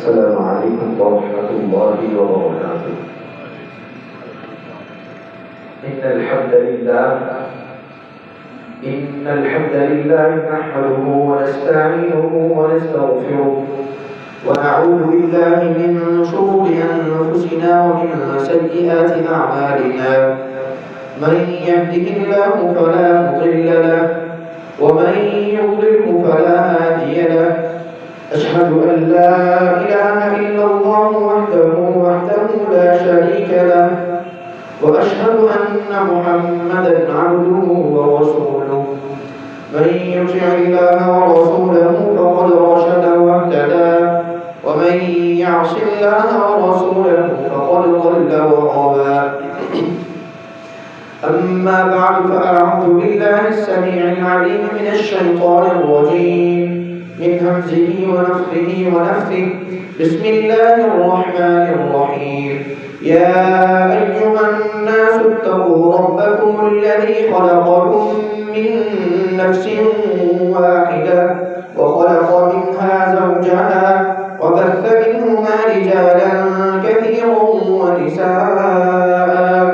السلام عليكم ورحمة الله وبركاته. إن الحمد لله نحمده ونستعينه ونستغفره ونعوذ بالله من شرور أنفسنا ومن سيئات أعمالنا. من يهده الله فلا مضل له ومن يضلله فلا هادي له. أشهد أن لا إله إلا الله وحده لا شريك له، وأشهد أن محمدا عبده ورسوله. من يطع الله ورسوله فقد رشد واهتدى، ومن يعص الله ورسوله فقد ضل وغوى. أما بعد، فأعوذ بالله السميع العليم من الشيطان الرجيم من همزه ونفخه ونفثه. بسم الله الرحمن الرحيم. يا أيها الناس اتقوا ربكم الذي خلقكم من نفس واحدة وخلق منها زوجها وبث منهما رجالا كثيرا ونساء،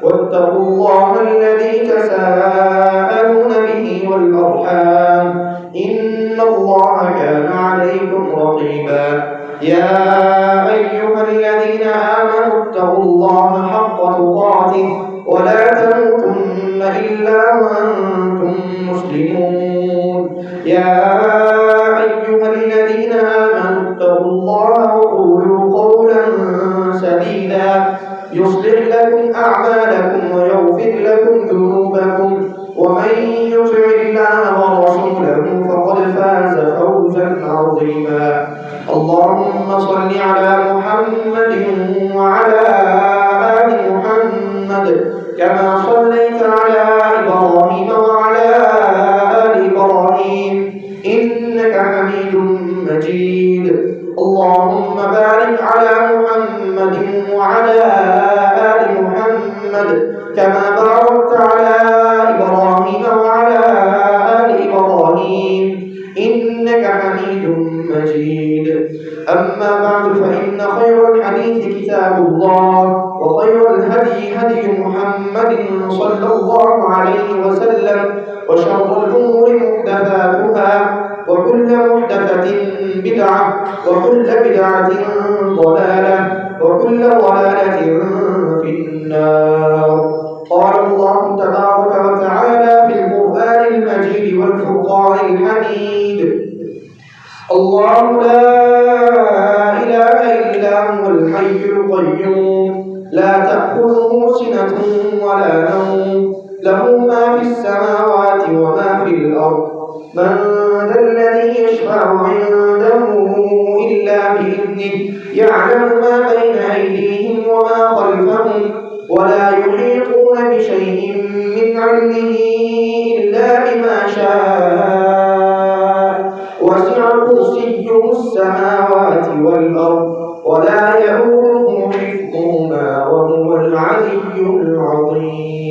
واتقوا الله الذي تساءلون به والأرحام، إن الله كان عليكم رقيبا. يا أيها الذين آمنوا اتقوا الله حق تقاته ولا تموتن إلا وأنتم مسلمون. يا أيها الذين آمنوا اتقوا الله وقولوا قولا سديدا يصلح لكم أعمالكم ويغفر لكم ذنوبكم، ومن يطع الله ورسوله فقد فاز فوزا عظيما. اللهم صل على محمد وعلى آل محمد كما صليت على إبراهيم وعلى آل إبراهيم إنك حميد مجيد. اللهم بارك على محمد وعلى آل محمد كما باركت على إبراهيم وعلى آل إبراهيم إنك حميد مجيد. أما بعد، فإن خير الحديث كتاب الله، وخير الهدي هدي محمد صلى الله عليه وسلم، وشر الأمور محدثاتها، وكل محدثة بدعة، وكل بدعة ضلالة، وكل ضلالة في النار. قال الله تبارك وتعالى في القرآن المجيد والفرقان الحميد: الله لا إله إلا هو الحي القيوم لا تأخذه سنة ولا نوم، له ما في السماوات وما في الأرض. من ذا الذي يشفع عنده إلا بإذنه، يعلم ما بين أيديهم وما خلفهم، ولا يحيطون بشيء من علمه إلا بما شاء، وسع كرسيه السماوات والأرض ولا يئوده حفظهما وهو العلي العظيم.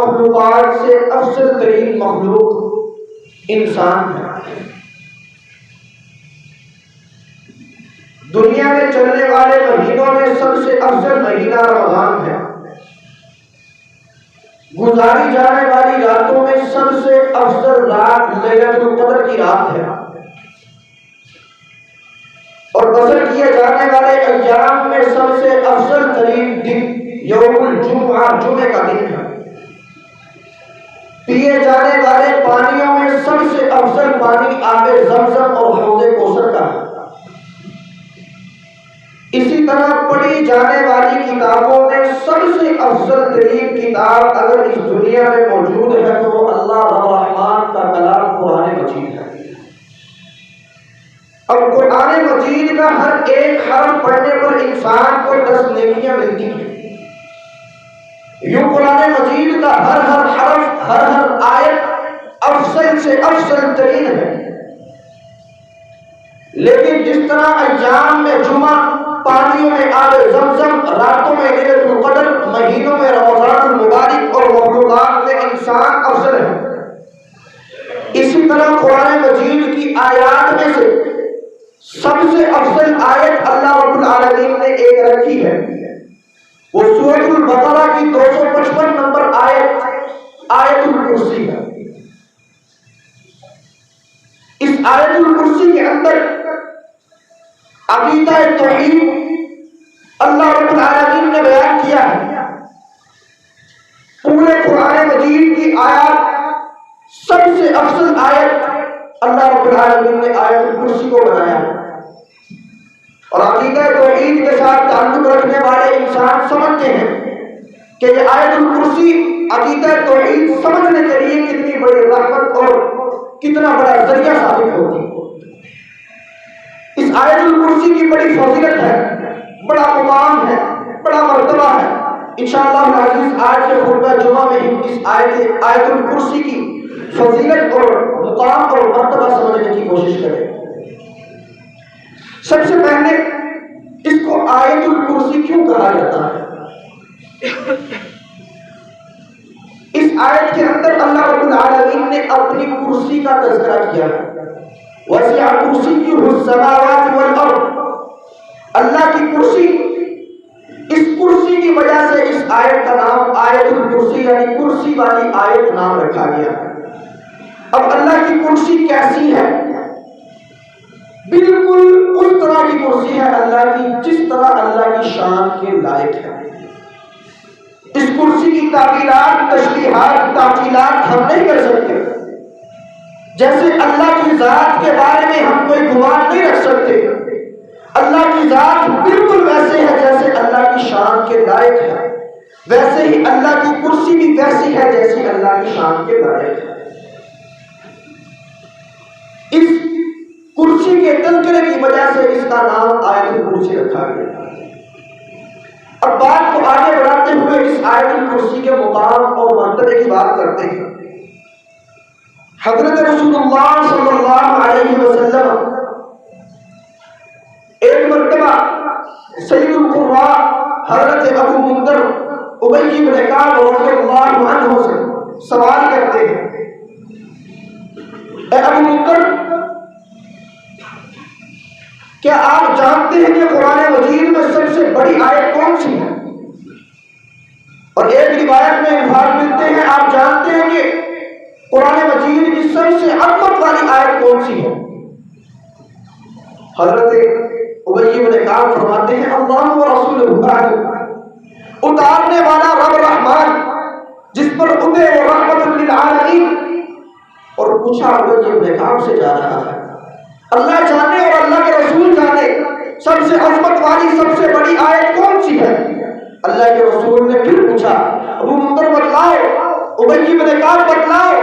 مخلوقات سے افضل ترین مخلوق انسان ہے۔ دنیا میں چلنے والے مہینوں میں سب سے افضل مہینہ رمضان ہے۔ گزاری جانے والی راتوں میں سب سے افضل رات لیلۃ القدر کی رات ہے، اور بسر کیے جانے والے ایام میں سب سے افضل ترین دن یوم الجمعہ جمعے کا دن ہے۔ پیے جانے والے پانیوں میں سب سے افضل پانی آب زمزم اور حوض کوثر کا ہے۔ اسی طرح پڑھی جانے والی کتابوں میں سب سے افضل ترین کتاب اگر اس دنیا میں موجود ہے تو وہ اللہ الرحمن کا کلام قرآن مجید ہے۔ اب قرآن مجید کا ہر ایک حرف پڑھنے پر انسان کو 10 نیکیاں ملتی ہیں۔ یوں قرآن مجید کا ہر حرف، ہر آیت افضل سے افضل ترین ہے، لیکن جس طرح ایام میں جمعہ، پانیوں میں آب زمزم، راتوں میں لیلۃ القدر، مہینوں میں رمضان المبارک اور مخلوقات میں انسان افضل ہے، اسی طرح قرآن مجید کی آیات میں سے سب سے افضل آیت اللہ رب العالمین نے ایک رکھی ہے، وہ سورۃ البقرہ کی 255 نمبر آیت الکرسی ہے۔ اس آیت الکرسی کے اندر عقیدہ توحید اللہ رب العالمین نے بیان کیا ہے۔ پورے قرآن مجید کی آیات سب سے افضل آیت اللہ رب العالمین نے آیت الکرسی کو بنایا ہے، اور عقیدہ توحید کے ساتھ تعلق رکھنے والے انسان سمجھتے ہیں کہ یہ آیت الکرسی عقیدہ توحید سمجھنے کے لیے کتنی بڑی رحمت اور کتنا بڑا ذریعہ ثابت ہوگی۔ اس آیت الکرسی کی بڑی فضیلت ہے، بڑا مقام ہے، بڑا مرتبہ ہے۔ انشاءاللہ العزیز آج کے خطبہ جمعہ میں ہم اس آیت الکرسی کی فضیلت اور مقام اور مرتبہ سمجھنے کی کوشش کریں۔ سب سے پہلے اس کو آیت الکرسی کیوں کہا جاتا ہے؟ اس آیت کے اندر اللہ رب العالمین نے اپنی کرسی کا تذکرہ کیا ہے۔ وسع کرسیہ السماوات والارض، اللہ کی کرسی، اس کرسی کی وجہ سے اس آیت کا نام آیت الکرسی یعنی کرسی والی آیت نام رکھا گیا۔ اب اللہ کی کرسی کیسی ہے؟ بالکل اس طرح کی کرسی ہے اللہ کی جس طرح اللہ کی شان کے لائق ہے۔ اس کرسی کی تعبیرات، تشبیہات، تعطیلات ہم نہیں کر سکتے۔ جیسے اللہ کی ذات کے بارے میں ہم کوئی گمان نہیں رکھ سکتے، اللہ کی ذات بالکل ویسے ہے جیسے اللہ کی شان کے لائق ہے، ویسے ہی اللہ کی کرسی بھی ویسی ہے جیسی اللہ کی شان کے لائق ہے۔ اس کرسی کے تذکرے کی وجہ سے اس کا نام آیت الکرسی رکھا گیا۔ اب بات کو آگے بڑھاتے ہوئے اس آیت الکرسی کے مقام اور مرتبے کی بات کرتے ہیں۔ حضرت رسول اللہ صلی اللہ علیہ وسلم ایک مرتبہ سید القراء حضرت ابو منذر ابی بن کعب رضی اللہ عنہ سے سوال کرتے ہیں، اے ابو منذر، کیا آپ جانتے ہیں کہ قرآن مجید میں سب سے بڑی آیت کون سی ہے؟ اور ایک روایت میں الفاظ ملتے ہیں، آپ جانتے ہیں کہ قرآن مجید کی سب سے عظمت والی آیت کون سی ہے؟ حضرت ابی بن کعب فرماتے ہیں، اللہ و رسولہ اعلم، اتارنے والا رب رحمان جس پر اترے وہ رحمت للعالمین۔ اور پوچھا ابی بن کعب سے جا رہا ہے، اللہ جانے اور اللہ کے رسول جانے سب سے عظمت والی سب سے بڑی آیت کون سی ہے؟ اللہ کے رسول نے پھر پوچھا، ابو منذر بتلاؤ، ابی بن کعب بتلاؤ،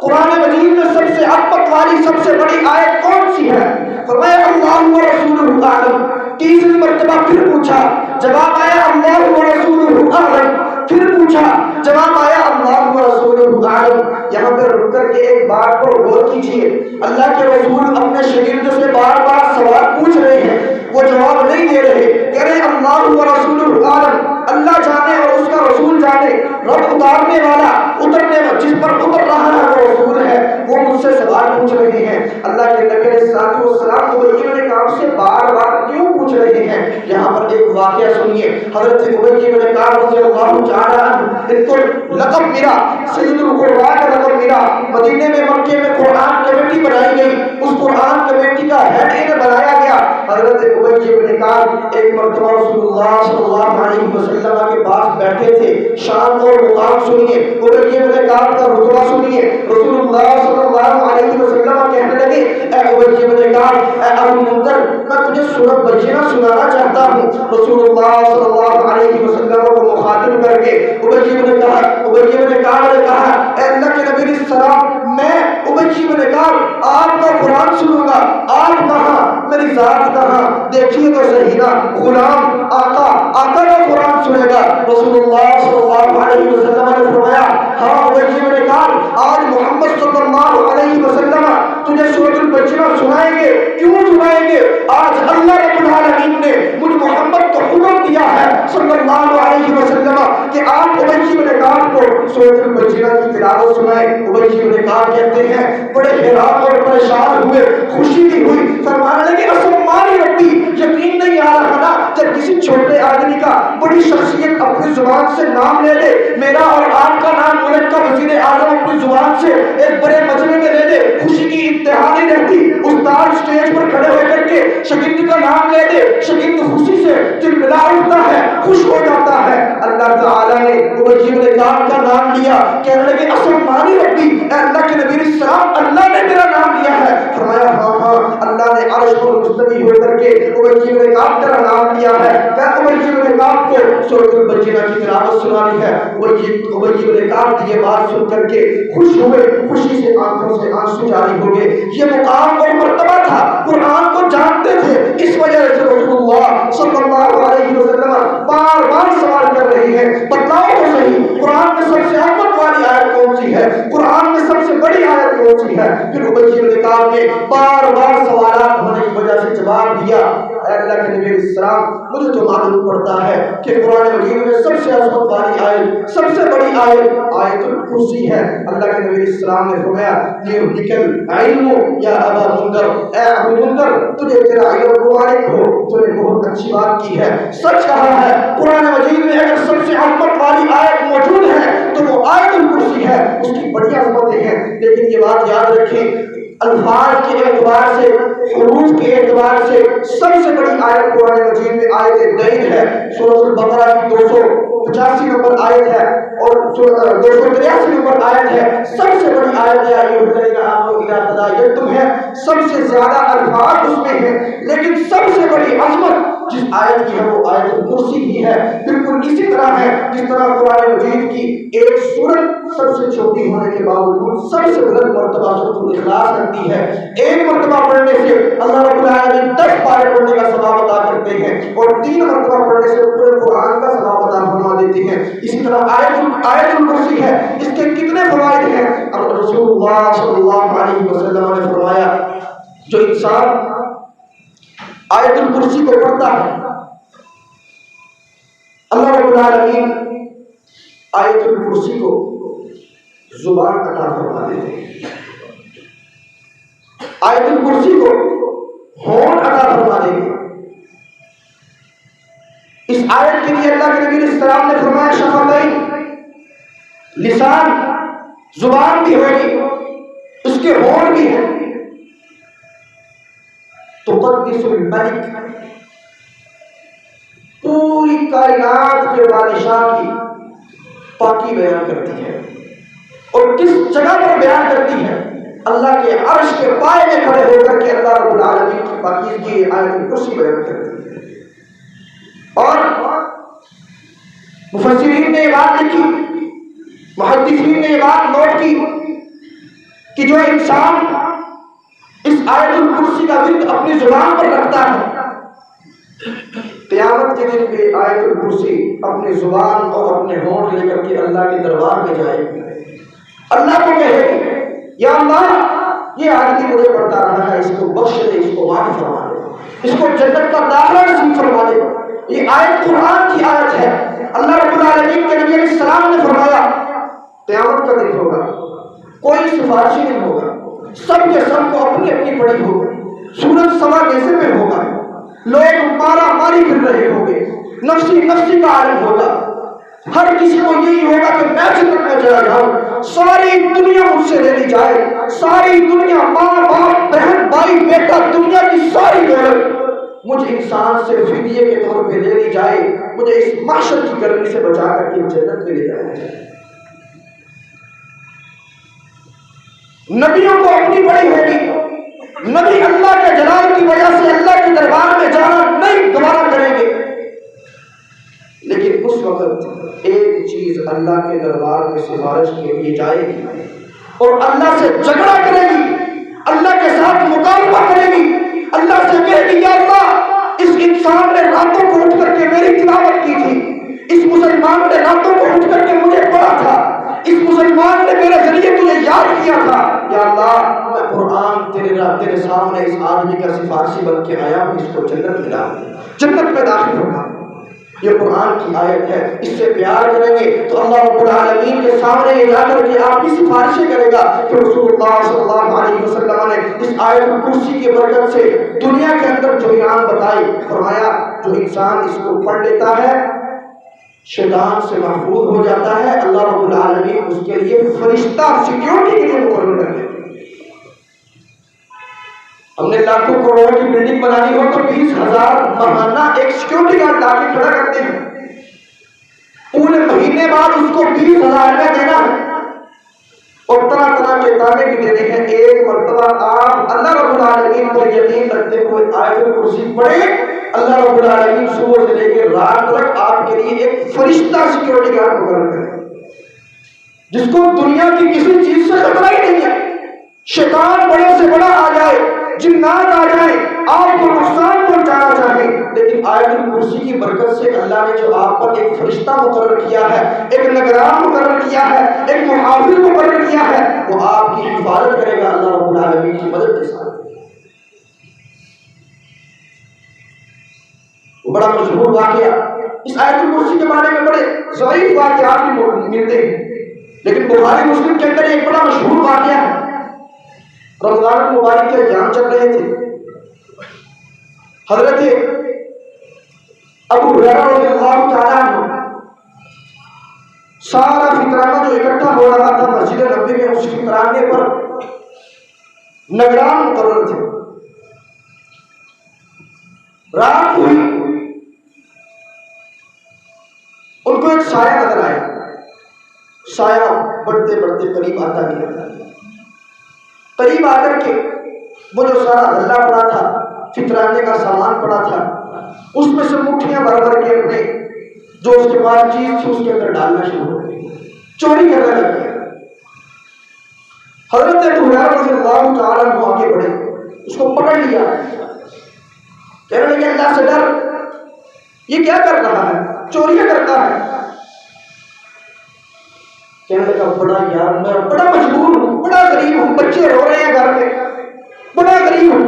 قرآن مجید میں سب سے عظمت والی سب سے بڑی آیت کون سی ہے؟ فرمایا اللہ و رسولہ اعلم۔ تیسری مرتبہ پھر پوچھا، جواب آیا اللہ و رسولہ اعلم۔ پھر پوچھا، جواب آیا اللہ و رسولہ اعلم۔ یہاں پر رک کر کے ایک بات پر غور کیجیے، اللہ کے رسول اپنے شاگرد سے بار بار سوال پوچھ رہے ہیں، وہ جواب نہیں دے رہے، کہہ رہے اللہ و رسولہ اعلم، اللہ جانے اور اس کا رسول جانے، رب اتارنے والا اترنے والا جس پر اتر رہا ہے وہ رسول ہے، وہ مجھ سے سوال پوچھ رہے ہیں۔ اللہ کے نبی علیہ السلام کو ابن کعب سے بار بار کیوں پوچھ رہے ہیں؟ یہاں پر ایک واقعہ سنیے۔ حضرت ابن کعب رضی اللہ تعالی عنہ، ان کو لقب ملا، سید القرآن کا لقب ملا۔ مدینے میں مکے میں قرآن کمیٹی بنائی گئی، اس قرآن کمیٹی کا ہیڈ انہیں بنایا گیا۔ حضرت ابی بن کعب ایک مرتبہ رسول اللہ صلی اللہ علیہ وسلم کے پاس بیٹھے تھے۔ شان اور مقام سنیے، ابی بن کعب کا رتبہ سنیے۔ رسول اللہ صلی اللہ علیہ وسلم کہنے لگے، اے ابی بن کعب، اے ابو منذر، میں تجھے سورۃ بینہ سنانا چاہتا ہوں۔ رسول اللہ صلی اللہ علیہ وسلم کو مخاطب کر کے ابی بن کعب نے کہا، اے اللہ کے نبی علیہ السلام، میں ابی بن کعب آپ کا قرآن سنوں گا، آپ کہاں، میری ذات کہاں؟ دیکھیے تو صحیح نا، غلام آقا کا قرآن سنے گا۔ رسول اللہ صلی اللہ علیہ وسلم نے فرمایا، ہاں ابی بن کعب، آج محمد صلی اللہ علیہ وسلم تجھے سورۃ البینہ سنائیں گے۔ کیوں سنائیں گے؟ آج اللہ رب العالمین نے مجھ محمد کو حکم دیا ہے صلی اللہ علیہ وسلم کہ آپ ابی بن کعب کو سورۃ البینہ کی تلاوت سنائیں۔ ابی بن کعب کہتے ہیں بڑے حیران اور پریشان ہوئے، خوشی بھی ہوئی، فرمانے لگے اسمانی ربی، یقین نہیں آ رہا نا جب کسی چھوٹے آدمی کا بڑی شخصیت اپنی زبان سے نام لے لے، میرا اور آپ کا نام ملک کا وزیر اعظم اپنی زبان سے ایک بڑے مجمع میں لے لے، خوشی کی انتہا نہیں رہتی۔ استاد اسٹیج پر کھڑے ہو کر کے شاگرد کا نام لے لے، شاگرد خوشی سے تلملا اٹھتا ہے، خوش ہو جاتا ہے۔ اللہ تعالیٰ نے ابی بن کعب کا نام لیا، کہنے لگے اسمانی ربی، اے اللہ کے نبی علیہ السلام، اللہ نے میرا نام لیا ہے۔ فرمایا ہاں ہاں، اللہ نے عرش پر مستوی ہو کر کے ابی بن کعب کا نام لیا ہے، کہ ابی بن کعب کو سورۃ البینہ کی تلاوت سنانی ہے۔ ابی بن کعب کی یہ بات سن کر کے خوش ہوئے، خوشی سے آنکھوں سے آنسو جاری ہو گئے۔ یہ مقام اور مرتبہ تھا، قرآن کو جانتے تھے، اس وجہ سے رسول اللہ صلی اللہ علیہ وسلم بار بار سوال کر رہے ہیں، بتلاؤ تو صحیح قرآن میں سب سے اہمیت والی آیت کون سی ہے، قرآن میں سب سے بڑی آیت کون سی ہے؟ پھر ابی بن کعب نے بار بار سوالات ہونے کی وجہ سے جواب دیا، اے اللہ کے نبی علیہ السلام، مجھے تو معلوم پڑتا ہے کہ قرآن مجید میں سب سے عظمت والی آیت، سب سے بڑی آیت آیت الکرسی ہے۔ اللہ کے نبی علیہ السلام نے فرمایا، یہ نکل علم یا ابا منذر، اے ابو منذر، تجھے تیرا علم مبارک ہو، تو نے بہت اچھی بات کی ہے، سچ کہا ہے۔ قرآن مجید میں اگر سب سے عظمت والی آیت موجود ہے تو وہ آیت الکرسی ہے، اس کی بڑی عظمتیں ہیں۔ لیکن یہ بات یاد رکھیں، الفاظ کے اعتبار سے، حروف کے اعتبار سے سب سے بڑی آیت قرآن مجید میں آیت دین ہے۔ سورۃ البقرہ کی 285 نمبر آیت ہے اور 283 نمبر آیت ہے۔ سب سے بڑی آیت یا ایھا الذین آمنوا اذا تداینتم ہے، سب سے زیادہ الفاظ اس میں ہیں، لیکن سب سے بڑی عظمت جس آیت کی ہے وہ آیت الکرسی ہی ہے۔ بالکل اسی طرح ہے جس طرح قرآن مجید کی ایک سورت سب سے چھوٹی ہونے کے باوجود سب سے بلند مرتبہ سورۃ الاخلاص رکھتی ہے۔ ایک مرتبہ پڑھنے سے اللہ رب العالمین 10 پارے پڑھنے کا ثواب عطا کرتے ہیں اور 3 مرتبہ پڑھنے سے پورے قرآن کا ثواب عطا فرما دیتے ہیں۔ اسی طرح آیت الکرسی ہے، اس کے کتنے فوائد ہیں؟ اب رسول اللہ صلی اللہ علیہ وسلم نے فرمایا، جو انسان آیت الکرسی کو پڑھتا ہے اللہ رب العالمین آیت الکرسی کو زبان عطا فرما دیتے ہیں، آیت الکرسی کو ہونٹ عطا فرما دیتے ہیں۔ اس آیت کے لیے اللہ کے نبی علیہ السلام نے فرمایا شفتین، لسان، زبان بھی ہوگی، اس کے ہونٹ بھی ہیں۔ تقدس الملک، پوری کائنات کے بادشاہ کی پاکی بیان کرتی ہے، اور کس جگہ پر بیان کرتی ہے؟ اللہ کے عرش کے پائے میں کھڑے ہو کر کے اللہ رب العالمین کی پاکیزگی آیت الکرسی بیان کرتی ہے۔ اور مفسرین نے یہ بات لکھی، محدثین نے یہ بات نوٹ کی کہ جو انسان اس آیت الکرسی کا ورد اپنی زبان پر رکھتا ہے، قیامت کے دن پہ آیت الکرسی اپنی زبان اور اپنے ہونٹ لے کر کے اللہ کے دربار میں جائے گی، اللہ کو کہے گی یا اللہ یہ آدمی مجھے پڑھتا رہا ہے، اس کو بخش دے، اس کو معاف فرما دے، اس کو جنت کا داخلہ نصیب فرما دے، یہ آیت قرآن کی آیت ہے۔ اللہ رب العالمین کے نبی علیہ السلام نے فرمایا قیامت کا دن ہوگا، کوئی سفارشی نہیں ہوگا، سب کے سب کو اپنی اپنی پڑی ہوگی، سورج سوا نیزے پہ ہوگا، لوگ مارا ماری پھر رہے ہوں گے، نفسی نفسی کا عالم ہوگا، ہر کسی کو یہی ہوگا کہ میں جنت میں چلا جاؤں، ساری دنیا مجھ سے لے لی جائے، ساری دنیا ماں باپ بہن بھائی بیٹا دنیا کی ساری دولت مجھ انسان سے فدیے کے طور پہ لے لی جائے، مجھے اس محشر کی گرمی سے بچا کر کے جنت میں لے جایا جائے۔ نبیوں کو اپنی بڑی ہوگی، نبی اللہ کے جلال کی وجہ سے اللہ کے دربار میں جانا نہیں گوارا کریں گے، لیکن اس وقت ایک چیز اللہ کے دربار میں سفارش کے لیے جائے گی اور اللہ سے جھگڑا کرے گی، اللہ کے ساتھ مقابلہ کرے گی، اللہ سے کہے گی یا اللہ اس انسان نے راتوں کو اٹھ کر کے میری تلاوت کی تھی، اس مسلمان نے راتوں کو اٹھ کر کے مجھے پڑھا تھا، اس مسلمان نے میرے ذریعے تجھے یاد کیا تھا، یا اللہ میں قرآن تیرے سامنے اس آدمی کا سفارشی بن کے آیا ہوں، اس کو جنت ملا، جنت میں داخل ہوگا۔ یہ قرآن کی آیت ہے، اس سے پیار کریں گے تو اللہ رب العالمین کے سامنے جا کر کے آپ کی سفارشیں کرے گا کہ رسول اللہ صلی اللہ علیہ وسلم نے اس آیت الکرسی کی برکت سے دنیا کے اندر جو انعام بتائی، فرمایا جو انسان اس کو پڑھ لیتا ہے شیطان سے محفوظ ہو جاتا ہے، اللہ رب العالمین اس کے لیے فرشتہ سیکیورٹی کے لیے مقرر کر دیتے ہیں۔ ہم نے لاکھوں کروڑوں کی بلڈنگ بنانی ہو تو 20,000 ماہانہ ایک سیکیورٹی گارڈ لا کے کھڑا کرتے ہیں، پورے مہینے بعد اس کو 20,000 روپے دینا ہے اور طرح طرح کے تانے بھی دینے ہیں۔ ایک مرتبہ آپ اللہ رب العالمین پر یقین رکھتے ہوئے آیت الکرسی پڑھے، اللہ رب العالمین صبح سے لے کے رات تک آپ کے لیے ایک فرشتہ سیکیورٹی گارڈ مقرر کرے جس کو دنیا کی کسی چیز سے خطرہ ہی نہیں ہے، شیطان بڑے سے بڑا آ جائے، جنات آ جائیں، آپ کو نقصان پہنچانا چاہیں، لیکن آیت الکرسی کی برکت سے اللہ نے جو آپ پر ایک فرشتہ مقرر کیا ہے، ایک نگران مقرر کیا ہے، ایک محافظ مقرر کیا ہے، وہ آپ کی حفاظت کرے گا اللہ رب العالمین کی مدد کے ساتھ۔ وہ بڑا مشہور واقعہ، اس آیت الکرسی کے بارے میں بڑے ضعیف واقعات بھی ملتے ہیں، لیکن بخاری مسلم کے اندر ایک بڑا مشہور واقعہ ہے۔ رمضان المبارک کے ایام چل رہے تھے، حضرت ابو ہریرہ رضی اللہ تعالیٰ عنہ سارا فطرانہ جو اکٹھا ہو رہا تھا مسجد نبوی میں، اس فطرانے پر نگران مقرر تھے۔ رات ہوئی، ان کو ایک سایہ نظر آیا، سایہ بڑھتے بڑھتے قریب آتا گیا، قریب آ کر کے وہ جو سارا غلہ پڑا تھا، فطرانے کا سامان پڑا تھا، اس میں سے مٹھیاں بھر بھر کے اپنے جو اس کے پاس چیز تھی اس کے اندر ڈالنا شروع ہو گئی، چوری کرنے لگ گیا۔ حضرت ابو ہریرہ رضی اللہ تعالیٰ عنہ آگے بڑھے، اس کو پکڑ لیا، کہنے لگے اللہ سے ڈر، یہ کیا کر رہا ہے، چوریاں کرتا ہے۔ کہنے لگا بڑا یار میں بڑا مجبور ہوں، بڑا غریب ہوں، بچے رو رہے ہیں گھر میں، بڑا غریب ہوں،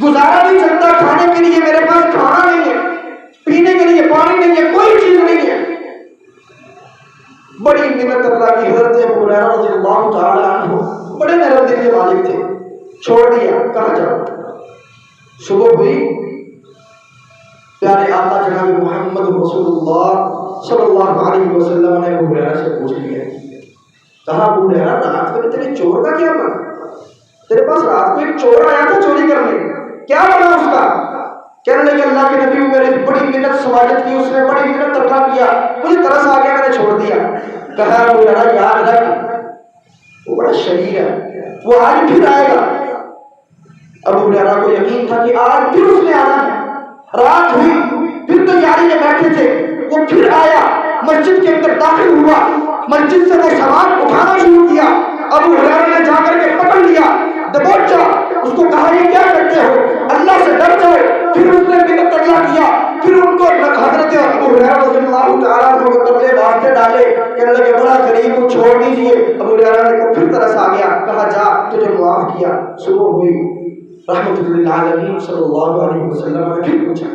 گزارا نہیں چلتا، کھانے کے لیے میرے پاس کھانا نہیں ہے، پینے کے لیے پانی نہیں ہے، کوئی چیز نہیں ہے۔ بڑی منت اللہ کی، حضرت ابو ہریرہ رضی اللہ تعالی عنہ بڑے نرم دل کے مالک تھے، چھوڑ دیا، کہاں جاؤ۔ صبح ہوئی، پیارے آقا جناب محمد رسول اللہ صلی اللہ علیہ وسلم نے ابو ہریرہ سے پوچھ لیا، کہا ابو ہریرہ رات کو تیرے چور کا کیا بنا؟ تیرے پاس رات کو ایک چور آیا تھا چوری کرنے، کیا بنا اس کا؟ کہنے لگے اللہ کے نبی میرے بڑی منت سواگت کی، اس نے بڑی منت ترلا کیا، مجھے ترس آ گیا، میں نے چھوڑ دیا۔ کہا ابو ہریرہ یاد رکھ وہ بڑا شریر ہے، وہ آج پھر آئے گا۔ ابو ہریرہ کو یقین تھا کہ آج پھر اس نے آنا ہے۔ رات ہوئی، پھر تیاری میں بیٹھے تھے، وہ پھر آیا، مسجد کے اندر داخل ہوا، مسجد سے وہ سامان اٹھانا شروع کیا۔ ابو ہریرہ نے جا کر کے پکڑ لیا، دبوچا، اس کو کہا یہ کیا کرتے ہو، اللہ سے ڈر جاؤ۔ پھر اس نے منت ترلا کیا، پھر ان کو حضرت ابو ہریرہ رضی اللہ تعالیٰ عنہ کو تبلے واسطے ڈالے، کہنے لگے بڑا غریب کو چھوڑ دیجیے۔ ابو ہریرہ نے پھر ترس آ گیا، کہا جا تجھے معاف کیا۔ صبح ہوئی، رحمت للعالمین صلی اللہ علیہ وسلم نے پھر پوچھا،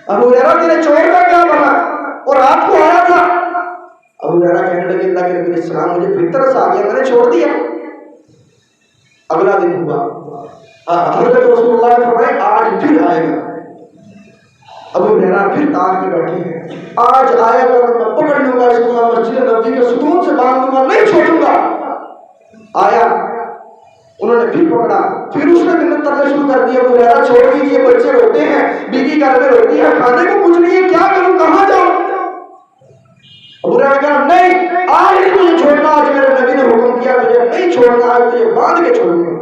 ابو ہریرہ تیرے چور کا کیا بنا؟ اور رات کو آیا تھا۔ ابو ہریرہ کہنے لگے اللہ کے نبی علیہ السلام مجھے پھر ترس آ گیا، میں نے چھوڑ دیا۔ اگلا دن ہوا، حضرت رسول اللہ نے فرمایا آج پھر آئے گا۔ ابو ہریرہ پھر تاج میں بیٹھے ہیں، آج آئے گا تو میں پکڑ لوں گا اس کو، میں مسجد نبوی کے ستون سے باندھ دوں گا، نہیں چھوڑوں گا۔ آیا، انہوں نے پھر پکڑا، پھر اس نے منت کرنا شروع کر دیا، ابو ہریرہ چھوڑ دیجیے، بچے روتے ہیں، بیوی گھر میں روتی ہے، کھانے کو کچھ نہیں ہے، کیا کروں، کہاں جاؤں؟ ابو ہریرہ کہا نہیں، آج نہیں تجھے چھوڑنا، آج میرے نبی نے حکم کیا تجھے نہیں چھوڑنا، آج تجھے باندھ کے چھوڑوں گا۔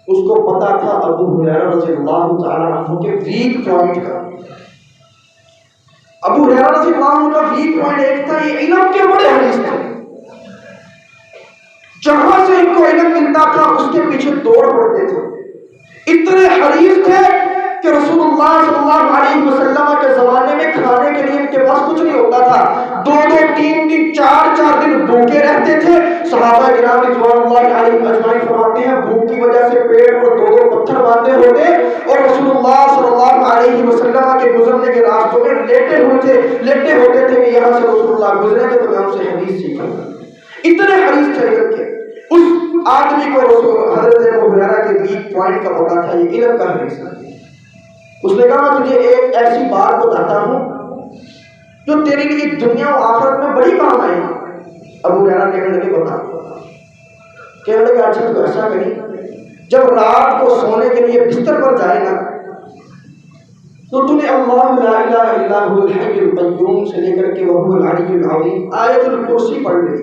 اس کو پتا تھا ابو ہریرہ رضی اللہ تعالیٰ عنہ کے ویک پوائنٹ کا۔ ابو ہریرہ رضی اللہ عنہ کا ویک پوائنٹ ایک تھا، یہ علم کے بڑے حریص تھے، جہاں سے ان کو علم ملتا تھا اس کے پیچھے دوڑ پڑتے تھے، اتنے حریص تھے کہ رسول اللہ صلی اللہ علیہ وسلم کے زمانے میں کھانے کے لیے ان کے پاس کچھ نہیں ہوتا تھا، دو دو تین دن چار چار دن بھوکے رہتے تھے۔ صحابہ کرام رضوان اللہ علیہم اجمعین فرماتے ہیں بھوک کی وجہ سے پیڑ پر دو دو پتھر باندھے ہوتے اور رسول اللہ صلی اللہ علیہ وسلم کے گزرنے کے راستوں میں لیٹے ہوتے تھے کہ یہاں سے رسول اللہ گزرے گے تو میں ان سے حدیث سیکھوں گا۔ اتنے حریص تھے علم کے۔ اس آدمی کو رسول حضرت ابو ہریرہ کے ویک پوائنٹ کا پتا تھا، یہ علم کا حریص ہے۔ اس نے کہا میں تجھے ایک ایسی بات بتاتا ہوں جو تیرے لیے دنیا و آخرت میں بڑی کام آئے گی۔ ابو ہریرہ کہنے لگے بتا، کہنے لگے اچھا تو ایسا کریں، جب رات کو سونے کے لیے بستر پر جائے گا تو تمہیں اللہ لا الہ الا هو الحی القیوم سے لے کر کے وہو العلی العظیم آیت الکرسی پڑھ لے،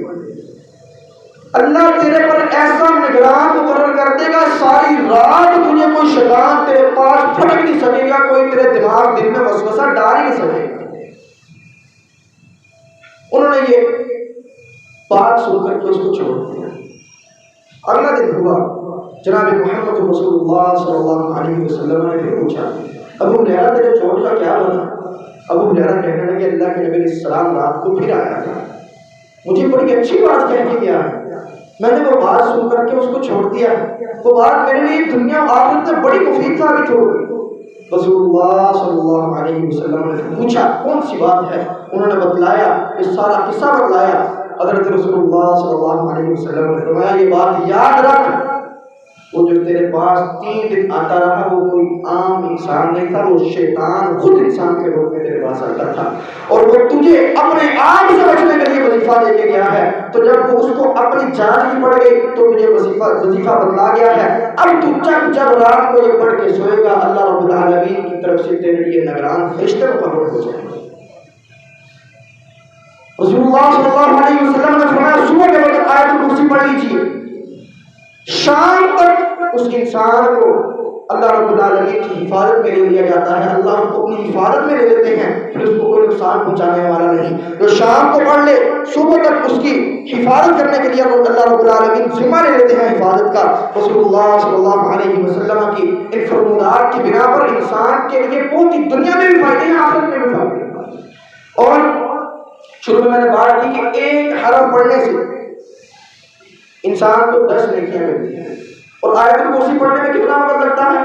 اللہ تیرے پر ایسا نگران مقرر کر دے گا، ساری رات تجھے کوئی شیطان تیرے پاس پھٹک نہیں سکے گا، کوئی تیرے دماغ دل میں وسوسہ ڈال ہی نہیں سکے گا۔ انہوں نے یہ بات سن کر کے اس کو چھوڑ دیا۔ اگلا دن ہوا، جناب محمد رسول اللہ صلی اللہ علیہ وسلم نے پھر پوچھا ابو ہریرہ تیرے چوٹ کا کیا بنا؟ ابو ہریرہ کہنے لگے اللہ کے نبی علیہ السلام رات کو پھر آیا تھا، مجھے بڑی اچھی بات کہہ کے گیا، میں نے وہ بات سن کر کے اس کو چھوڑ دیا، وہ بات میرے لیے دنیا و آخرت میں بڑی مفید ثابت ہو گئی۔ رسول اللہ صلی اللہ علیہ وسلم نے پوچھا کون سی بات ہے؟ انہوں نے بتلایا، اس سارا قصہ بتلایا۔ حضرت رسول اللہ صلی اللہ علیہ وسلم نے فرمایا یہ بات یاد رکھ، وہ جو تیرے پاس 3 دن آتا رہا وہ کوئی عام انسان نہیں تھا، وہ شیطان خود انسان کے روپ میں تیرے پاس آتا تھا، اور وہ تجھے اپنے آپ سے بچنے کے لیے وظیفہ دے کے گیا ہے، تو جب وہ اس کو اپنی جان کی پڑ گئی تو تجھے وظیفہ بتلا گیا ہے، اب تو جب رات کو یہ پڑھ کے سوئے گا اللہ رب العالمین کی طرف سے تیرے لیے نگران فرشتے مقرر ہو جائیں گے۔ رسول اللہ صلی اللہ علیہ وسلم نے فرمایا صبح کے وقت آیت الکرسی پڑھ لیجیے، شام تک اس انسان کو اللہ رب العالمین کی حفاظت میں لے لیا جاتا ہے، اللہ اس کو اپنی حفاظت میں لے لیتے ہیں، پھر اس کو کوئی نقصان پہنچانے والا نہیں۔ جو شام کو پڑھ لے صبح تک اس کی حفاظت کرنے کے لیے اللہ رب العالمین ذمہ لے لیتے ہیں حفاظت کا۔ رسول اللہ صلی اللہ علیہ وسلم کی ان فرمودات کی بنا پر انسان کے لیے بہت ہی دنیا میں بھی فائدے ہیں، آخرت میں بھی فائدے ہیں۔ اور شروع میں نے بات کی کہ ایک حرف پڑھنے سے انسان کو 10 نیکیاں ملتی ہیں، اور آیت الکرسی پڑھنے میں کتنا وقت لگتا ہے؟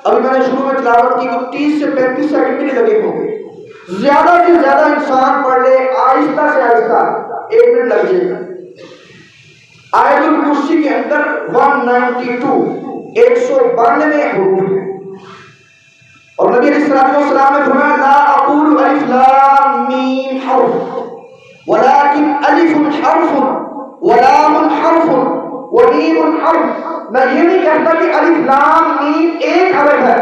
ابھی میں نے شروع میں تلاوت کی کہ 30 سے 35 سیکنڈ بھی لگے ہوں گے، زیادہ سے زیادہ انسان پڑھ لے آہستہ سے آہستہ 1 منٹ لگ جائے گا۔ آیت الکرسی کے اندر 192 حروف ہیں، اور نبی علیہ السلام نے فرمایا لا اقول الف لام میم حرف ولكن الف حرف ولام حرف ومیم حرف، میں یہ نہیں کہتا کہ الف لام میم ایک حرف ہے،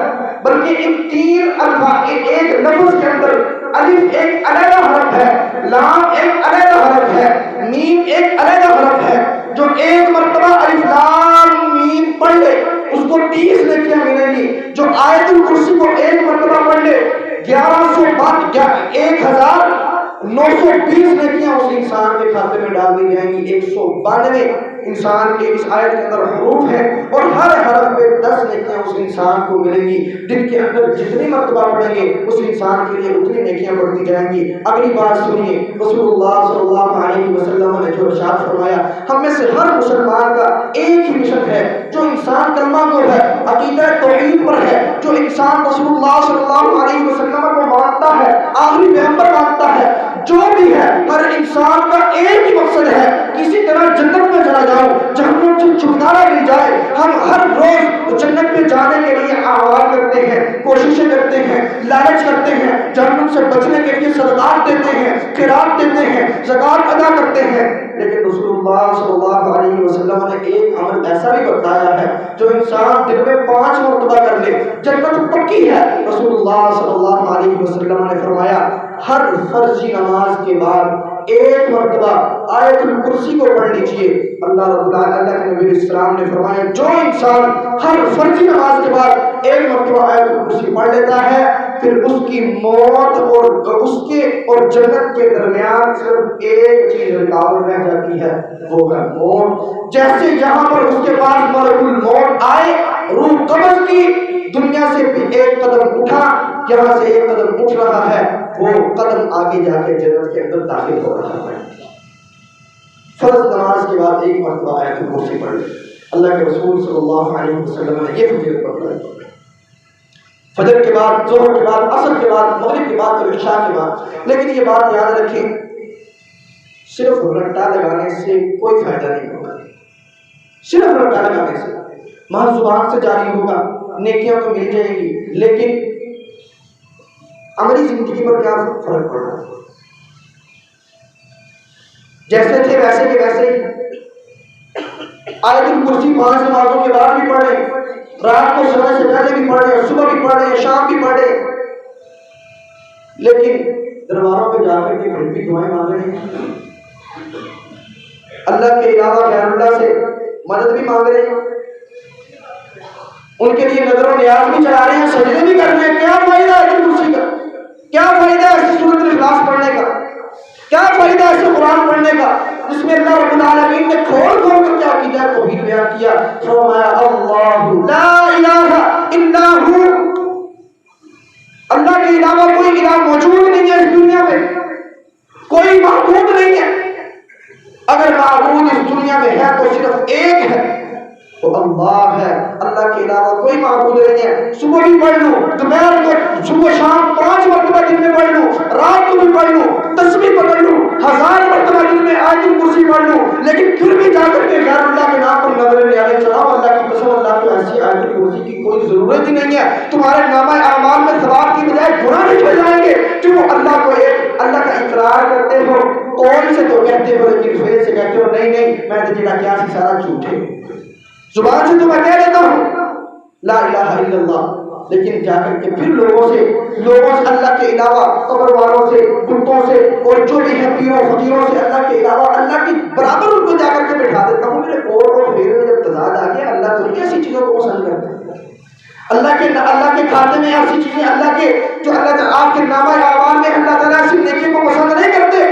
بلکہ ان 3 الفاظ ایک لفظ کے اندر الف ایک علیحدہ حرف ہے، لام ایک علیحدہ حرف ہے، میم ایک علیحدہ حرف ہے۔ جو ایک مرتبہ الف لام میم پڑھ لے اس کو 30 نیکیاں ملیں گی، جو آیت الکرسی کو ایک مرتبہ پڑھ لے 1920 نیکیاں اس انسان کے کھاتے میں ڈال دی جائیں گی۔ 192 انسان کے اس آیت کے اندر حروف ہیں اور ہر حرف پہ 10 نیکیاں اس انسان کو ملیں گی. دن کے اندر جتنی مرتبہ پڑھیں گے اس انسان کے لیے اتنی نیکیاں بڑھتی جائیں گی. اگلی بات سنیے, رسول اللہ صلی اللہ علیہ وسلم نے جو ارشاد فرمایا, ہم میں سے ہر مسلمان کا ایک ہی مشن ہے. جو انسان کلمہ کو ہے, عقیدہ توحید پر ہے, جو انسان رسول اللہ صلی اللہ علیہ وسلم کو مانتا ہے, آخری پیغمبر مانتا ہے, جو بھی ہے, ہر انسان کا ایک ہی مقصد ہے, کسی طرح جنت میں چلا جاؤں, جہنم سے چھٹکارا مل جائے. ہم ہر روز جنت میں جانے کے لیے اعمال کرتے ہیں, کوششیں کرتے ہیں, لالچ کرتے ہیں, جہنم سے بچنے کے لیے صدقات دیتے ہیں, خیرات دیتے ہیں, زکات ادا کرتے ہیں. لیکن رسول اللہ صلی اللہ علیہ وسلم نے ایک عمل ایسا بھی بتایا ہے جو انسان دن میں 5 مرتبہ کر لے جنت پکی ہے. رسول اللہ صلی اللہ علیہ وسلم نے فرمایا, ہر فرضی نماز کے بعد ایک مرتبہ آیت الکرسی کو پڑھ لیجیے. اللہ رب العالمین کے نبی السلام نے فرمایا, جو انسان ہر فرضی نماز کے بعد ایک مرتبہ آیت الکرسی پڑھ لیتا ہے, پھر اس کی موت اور اس کے اور جنت کے درمیان صرف ایک چیز رکاوٹ رہ جاتی ہے, وہ ہے موت. جیسے یہاں پر اس کے پاس ملک الموت آئے, روح قبض کی, دنیا سے بھی ایک قدم اٹھا, یہاں سے ایک قدم اٹھ رہا ہے, وہ قدم آگے جا کے جنت کے اندر داخل ہو رہا ہے. فرض نماز کے بعد ایک مرتبہ آیت الکرسی پڑھ لے. اللہ کے رسول صلی اللہ علیہ وسلم نے یہ فضیلت بتائی. فجر کے بعد, ظہر کے بعد, عصر کے بعد, مغرب کے بعد اور عشاء کے بعد. لیکن یہ بات یاد رکھیں, صرف رٹا لگانے سے کوئی فائدہ نہیں ہوگا. صرف رٹا لگانے سے محض زبان سے جاری ہوگا, نیکیاں تو مل جائیں گی, لیکن عملی زندگی پر کیا فرق پڑ رہا ہے؟ جیسے تھے ویسے کے ویسے ہی. آیت الکرسی 5 نمازوں کے بعد بھی پڑھیں, رات کو سونے سے پہلے بھی پڑھیں, صبح بھی پڑھیں, شام بھی پڑھیں, لیکن درباروں پہ جا کر کے پھر بھی دعائیں مانگ رہے ہیں. اللہ کے علاوہ غیر اللہ سے مدد بھی مانگ رہے ہیں, ان کے لیے نظر و نیاز بھی چلا رہے ہیں, سجدے بھی کر رہے ہیں. کیا فائدہ ہے آیت الکرسی کا؟ کیا فائدہ ہے ایسی سورۃ الاخلاص پڑھنے کا؟ کیا فائدہ ہے ایسے قرآن پڑھنے کا جس میں اللہ رب العالمین نے کھول کھول کر کیا عقیدہ توحید بیان کیا؟ فرمایا اللہ لا الہ الا ہو, اللہ کے علاوہ کوئی الہ موجود نہیں ہے اس دنیا میں, کوئی معبود نہیں ہے. اگر معبود اس دنیا میں ہے تو صرف ایک ہے, تو اللہ ہے. اللہ کے علاوہ کوئی معبود نہیں ہے. صبح بھی پڑھ لوں, دوپہر کو, صبح شام 5 مرتبہ دن میں پڑھ لوں, رات کو بھی پڑھ لوں, تسبیح پڑھ لوں, 1000 مرتبہ دن میں آیت الکرسی پڑھ لوں, لیکن پھر بھی جا کر کے غیر اللہ کے نام پر نظر نیازیں چلاؤ, اللہ کی قسم اللہ کو ایسی آیت الکرسی کی کوئی ضرورت ہی نہیں ہے. تمہارے نامہ اعمال میں ثواب کی بجائے گناہ نکل جائیں گے. کیوں اللہ کو ایک اللہ کا اقرار کرتے ہو, قول سے تو کہتے ہو لیکن فعل سے کہتے ہو نہیں نہیں میں تو جڑا کیا سی سارا جھوٹ ہے. زبان سے تو میں کہہ دیتا ہوں لا الہ الا اللہ, لیکن جا کر کے پھر لوگوں سے اللہ کے علاوہ قبر والوں سے, بتوں سے اور جو بھی ہے پیروں فقیروں سے اللہ کے علاوہ اللہ کی برابر ان کو جا کر کے بٹھا دیتا ہوں. میرے قول اور فعل میں جب تضاد آ گیا, اللہ تو ایسی چیزوں کو پسند کرتا ہے. اللہ کے کھاتے میں ایسی چیزیں اللہ کے جو اللہ آپ کے نامہ اعمال میں اللہ تعالیٰ ایسی نیکی کو پسند نہیں کرتے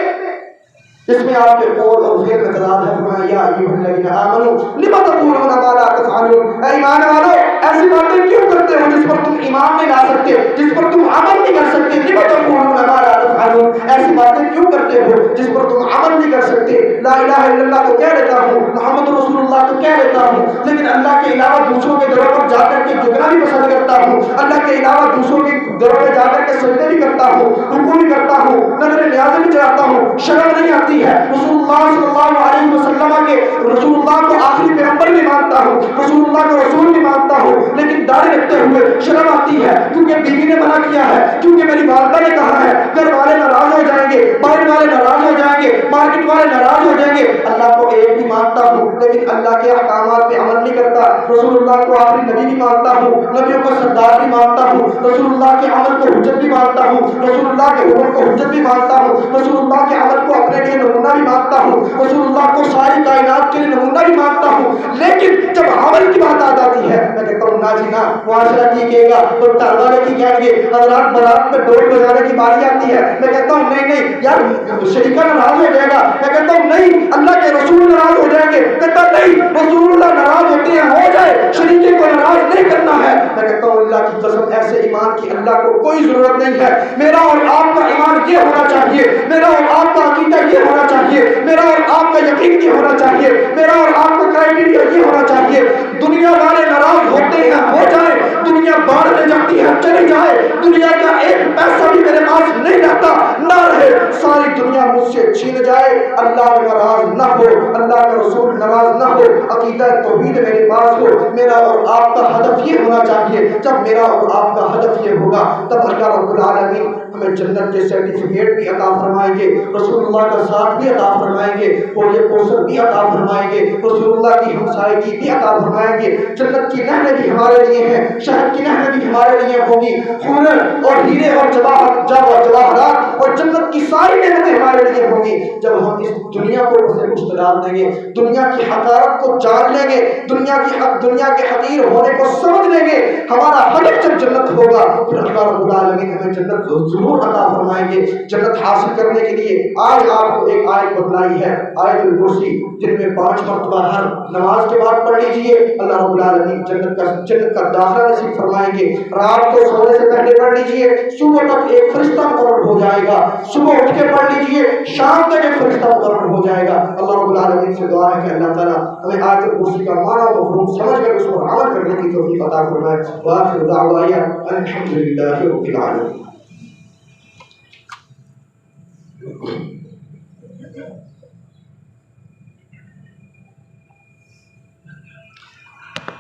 جس میں آپ کے قول اور فعل میں تضاد ہے. فرمایا یا ایھا الذین آمنوا لم تقولون ما لا تفعلون, اے ایمان والو ایسی باتیں کیوں کرتے ہو جس پر تم ایمان نہیں لا سکتے, جس پر تم عمل نہیں کر سکتے. لم تقولون ما لا تفعلون, ایسی باتیں کیوں کرتے ہو جس پر تم عمل نہیں کر سکتے. لا الہ الا اللہ تو کہہ لیتا ہوں, محمد رسول اللہ تو کہہ لیتا ہوں, لیکن اللہ کے علاوہ دوسروں کے دروں پر جا کر کے جھکنا بھی پسند کرتا ہوں. اللہ کے علاوہ دوسروں کے دروں پہ جا کر کے سجدے بھی کرتا ہوں, رکوع بھی کرتا ہوں, نظر نیاز بھی چڑھاتا ہوں. شرم نہیں آتی ہے. رسول اللہ صلی اللہ علیہ وسلم کے رسول اللہ کو آخری پیغمبر بھی مانتا ہوں, رسول اللہ کو رسول بھی مانتا ہوں, لیکن داڑھی رکھتے ہوئے شرم آتی ہے کیونکہ بیوی نے منع کیا ہے, کیونکہ میری والدہ نے کہا ہے. گھر والے ناراض ہو جائیں گے, باہر والے ناراض ہو جائیں گے, مارکیٹ والے ناراض ہو جائیں گے. اللہ کو ایک بھی مانتا ہوں لیکن اللہ کے احکامات پہ عمل نہیں کرتا. رسول اللہ کو آخری نبی بھی مانتا ہوں, نبیوں کو سردار بھی مانتا ہوں, رسول اللہ کے عمل کو حجت بھی مانتا ہوں, رسول اللہ کے حکم کو حجت بھی مانتا ہوں, رسول اللہ کے عمل کو اپنے لیے نمونہ بھی مانتا ہوں, رسول اللہ کو ساری کائنات کے لیے نمونہ بھی مانتا ہوں. لیکن لیکن جب عمل کی بات آ جاتی ہے میں کہتا ہوں نا جی نا، معاشرہ کی کہے گا تو گھر والے کی کہیں گے، حضرات برات میں ڈول بجانے کی باری آتی ہے میں کہتا ہوں نہیں نہیں یار شریکہ ناراض ہو جائے گا، میں کہتا ہوں نہیں اللہ کے رسول ناراض ہو جائیں گے، کہتا نہیں رسول اللہ ناراض ہوتے ہیں ہو جائے، شریکے کو ناراض نہیں کرنا ہے۔ میں کہتا ہوں اللہ کی قسم ایسے ایمان کی اللہ کو کوئی ضرورت نہیں ہے۔ میرا اور آپ کا ایمان یہ ہونا چاہیے، میرا اور آپ کا عقیدہ یہ ہونا چاہیے، میرا اور آپ کا یقین یہ ہونا چاہیے، میرا اور آپ کا کرائٹیریا یہ ہونا چاہیے۔ دنیا والے ناراض ہوتے ہیں ہو جائے، دنیا باہر میں جاتی ہے چلی جائے، دنیا کا ایک پیسہ بھی میرے پاس نہیں رہتا نہ رہے، ساری دنیا مجھ سے چھین جائے، اللہ ناراض نہ ہو، اللہ کا رسول ناراض نہ ہو، عقیدہ توحید میرے پاس ہو۔ میرا اور آپ کا ہدف یہ ہونا چاہیے۔ جب میرا اور آپ کا ہدف یہ ہوگا تب اللہ رب العالمین ہمیں جنت کے سرٹیفکیٹ بھی عطا فرمائیں گے، رسول اللہ کا ساتھ بھی عطا فرمائیں گے، کوئی کوثر بھی عطا فرمائیں گے، رسول اللہ کی ہمسائیگی بھی عطا فرمائیں گے، جنت کی نہریں بھی ہمارے لیے ہیں، شہد کی نہریں بھی ہمارے لیے ہوں گی، خور اور ہیرے اور جواہرات اور جنت کی ساری نعمتیں ہمارے لیے ہوں گی۔ جب ہم اس دنیا کو اسے کچھ ڈال دیں گے، دنیا کی حقارت کو جان لیں گے، دنیا کے حقیر ہونے کو سمجھ لیں گے، ہمارا ہدف جب جنت ہوگا پھر اللہ رب العالمین ہمیں جنت ضرور عطا فرمائیں گے۔ جنت حاصل کرنے کے لیے آج آپ کو ایک آیت بتلائی ہے، آیت الکرسی، جن میں 5 مرتبہ ہر نماز کے بعد پڑھ لیجئے، اللہ رب العالمین جنت کا داخلہ نصیب فرمائیں گے۔ رات کو سونے سے پہلے پڑھ لیجئے، صبح تک ایک فرشتہ مقرر ہو جائے گا، صبح اٹھ کے پڑھ لیجئے، شام تک ایک فرشتہ مقرر ہو جائے گا۔ اللہ رب العالمین سے دعا ہے کہ اللہ تعالیٰ ہمیں آیت الکرسی کا معنی و مفہوم سمجھ کر اس پر عمل کرنے کی توفیق عطا فرمائے۔ وآخر دعوانا الحمدللہ رب العالمین۔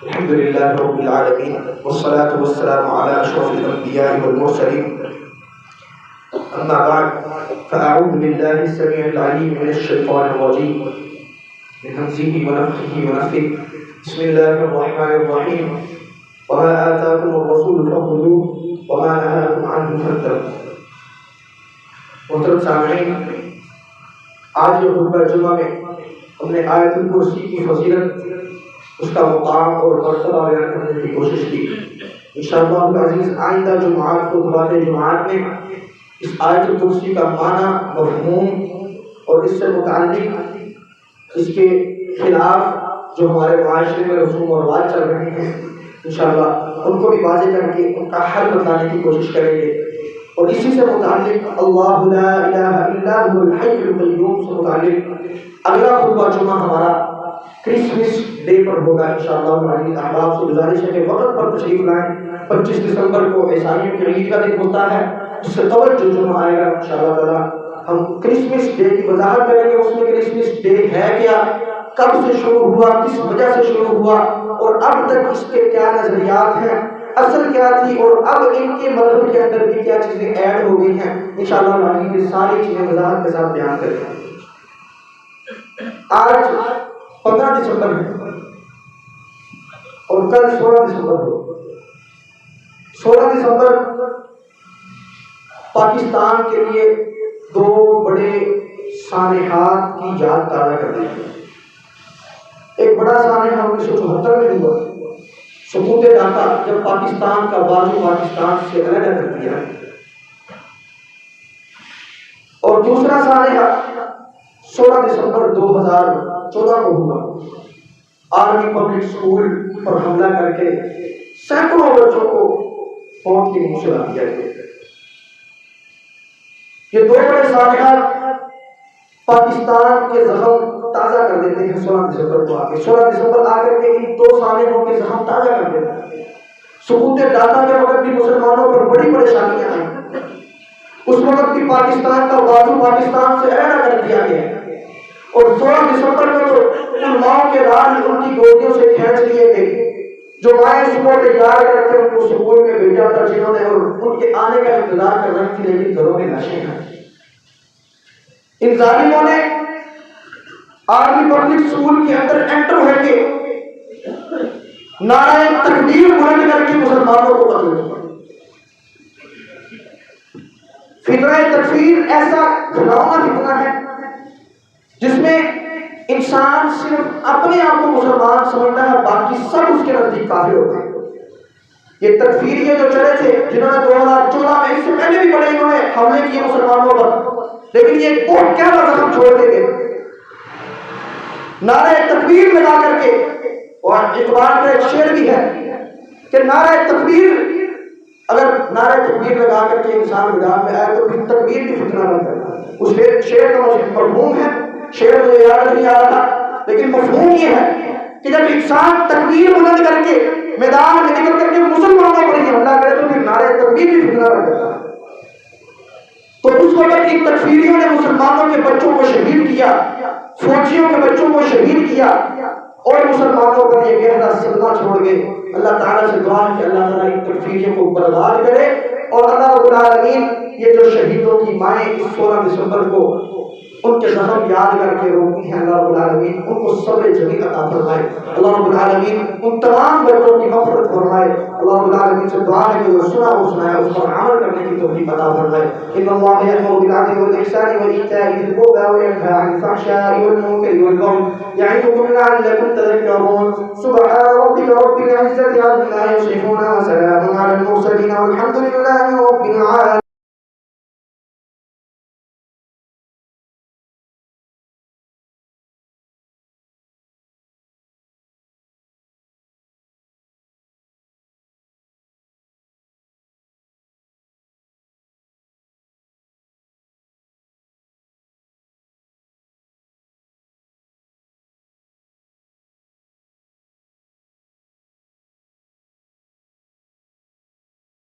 الحمد لله رب العالمين والصلاة والسلام على أشرف الأنبياء والمرسلين، أما بعد فأعوذ بالله السميع العليم من الشيطان الرجيم من همزه ونفخه ونفثه، بسم الله الرحمن الرحيم، وما آتاكم الرسول فخذوه وما نهاكم عنه فانتهوا۔ محترم سامعین، آج کے خطبہ جمعہ میں ہم نے آیت الکرسی کی فضیلت، اس کا مقام اور مرتبہ بیان کرنے کی کوشش کی۔ انشاءاللہ العزیز آئندہ جمعات خطبات جمعات میں اس آیت الکرسی کا معنی، مفہوم اور اس سے متعلق اس کے خلاف جو ہمارے معاشرے میں رسوم و رواج چل رہے ہیں انشاءاللہ ان کو بھی واضح کر کے ان کا حل بتانے کی کوشش کریں گے، اور اسی سے متعلق اللہ لا الہ الا هو الحی القیوم سے متعلق اگلا خطبہ جمعہ ہمارا کرسمس ڈے پر ہوگا انشاءاللہ العزیز۔ احباب سے گزارش ہے کہ وقت پر تشریف لائیں۔ 25 دسمبر کو عیسائیوں کی عید کا دن ہوتا ہے، اس سے قبل جو جمعہ آئے گا انشاءاللہ تعالیٰ ہم کرسمس ڈے کی وضاحت کریں گے۔ اس میں کرسمس ڈے ہے کیا، کب سے شروع ہوا، کس وجہ سے شروع ہوا، اور اب تک اس کے کیا نظریات ہیں، اصل کیا تھی، اور اب ان کے مذہب کے اندر بھی کیا چیزیں ایڈ ہو گئی ہیں، انشاءاللہ العزیز یہ ساری چیزیں وضاحت کے ساتھ بیان کریں گے۔ آج 15 دسمبر ہے اور کل 16 دسمبر ہو۔ 16 دسمبر پاکستان کے لیے 2 بڑے سانحات کی یاد تازہ کرنے ہیں۔ ایک بڑا سانحہ 1974 میں ہوا، سقوط ڈھاکہ، جب پاکستان کا بازو پاکستان سے علیحدہ کر دیا، اور دوسرا سانحہ 16 دسمبر 2014 کو ہوا، آرمی پبلک اسکول پر حملہ کر کے سینکڑوں بچوں کو موت کی منہ چلا دیا گیا۔ یہ 2 بڑے سانحات پاکستان کے زخم تازہ کر دیتے ہیں۔ 16 دسمبر کو آ کے 16 دسمبر آ کر کے ان 2 سانحوں کے زخم تازہ کر دیتے ہیں۔ سقوط ڈھاکہ کے وقت بھی مسلمانوں پر بڑی پریشانیاں آئیں، اس وقت بھی پاکستان کا بازو پاکستان سے علیحدہ کر دیا گیا، اور 16 دسمبر کو تو ان ماؤں کے لال ان کی گودیوں سے کھینچ لیے گئے جو مائیں صبح تیار کر کے ان کو سکول میں بھیجا تھا، جنہوں نے اور ان کے آنے کا انتظار کر رہی تھی، لیکن گھروں میں لاشیں ہیں۔ ان ظالموں نے آرمی پبلک اسکول کے اندر انٹر ہو کے نعرہ تکبیر بلند کر کے مسلمانوں کو قتل کیا۔ فتنہ تکفیر ایسا گھناؤنا فتنہ ہے جس میں انسان صرف اپنے آپ کو مسلمان سمجھتا ہے، باقی سب اس کے نزدیک کافر ہوتے ہیں۔ یہ تکفیریے جو چلے تھے، جنہوں نے 2014 میں، اس سے پہلے بھی بڑے انہوں نے حملے کیے مسلمانوں پر، لیکن یہ کوٹ کیا زخم چھوڑ دے گے، نعرہ تکبیر لگا کر کے۔ اور اقبال کا ایک شعر بھی ہے کہ نعرہ تکبیر، اگر نعرہ تکبیر لگا کر کے انسان میدان میں آئے تو پھر تکبیر کی فتنہ بن کرتا ہے۔ اس شعر کا مفہوم ہے، شعر مجھے یاد نہیں آ رہا، لیکن مفہوم یہ ہے کہ جب انسان تکبیر بلند کر کے میدان میں نکل کر کے مسلمانوں پر ہی حملہ کرے تو پھر نعرہ تکبیر کی فتنہ بن کرتا ہے۔ تو اس وقت ان تکفیریوں نے مسلمانوں کے بچوں کو شہید کیا، فوجیوں کے بچوں کو شہید کیا، اور مسلمانوں پر یہ گہرا صدمہ چھوڑ گئے۔ اللہ تعالیٰ سے دعا ہے کہ اللہ تعالیٰ ان تکفیریوں کو برباد کرے، اور اللہ رب العالمین یہ جو شہیدوں کی مائیں اس 16 دسمبر کو ان کے زخم یاد کر کے روتی ہیں، اللہ رب العالمین ان کو صبر جمیل عطا فرمائے، اللہ رب العالمین ان تمام بچوں کی مغفرت فرمائے۔ اللہ رب العالمین سے دعا ہے کہ وہ سنا و سنایا اس پر عمل کرنے کی توفیق عطا فرمائے۔ ان اللہ یأمر بالعدل والإحسان وإيتاء ذی القربى وینہی عن الفحشاء والمنکر والبغی یعظکم لعلکم تذکرون۔ سبحان ربک رب العزة عما یصفون وسلام علی المرسلین والحمد للہ رب العالمین۔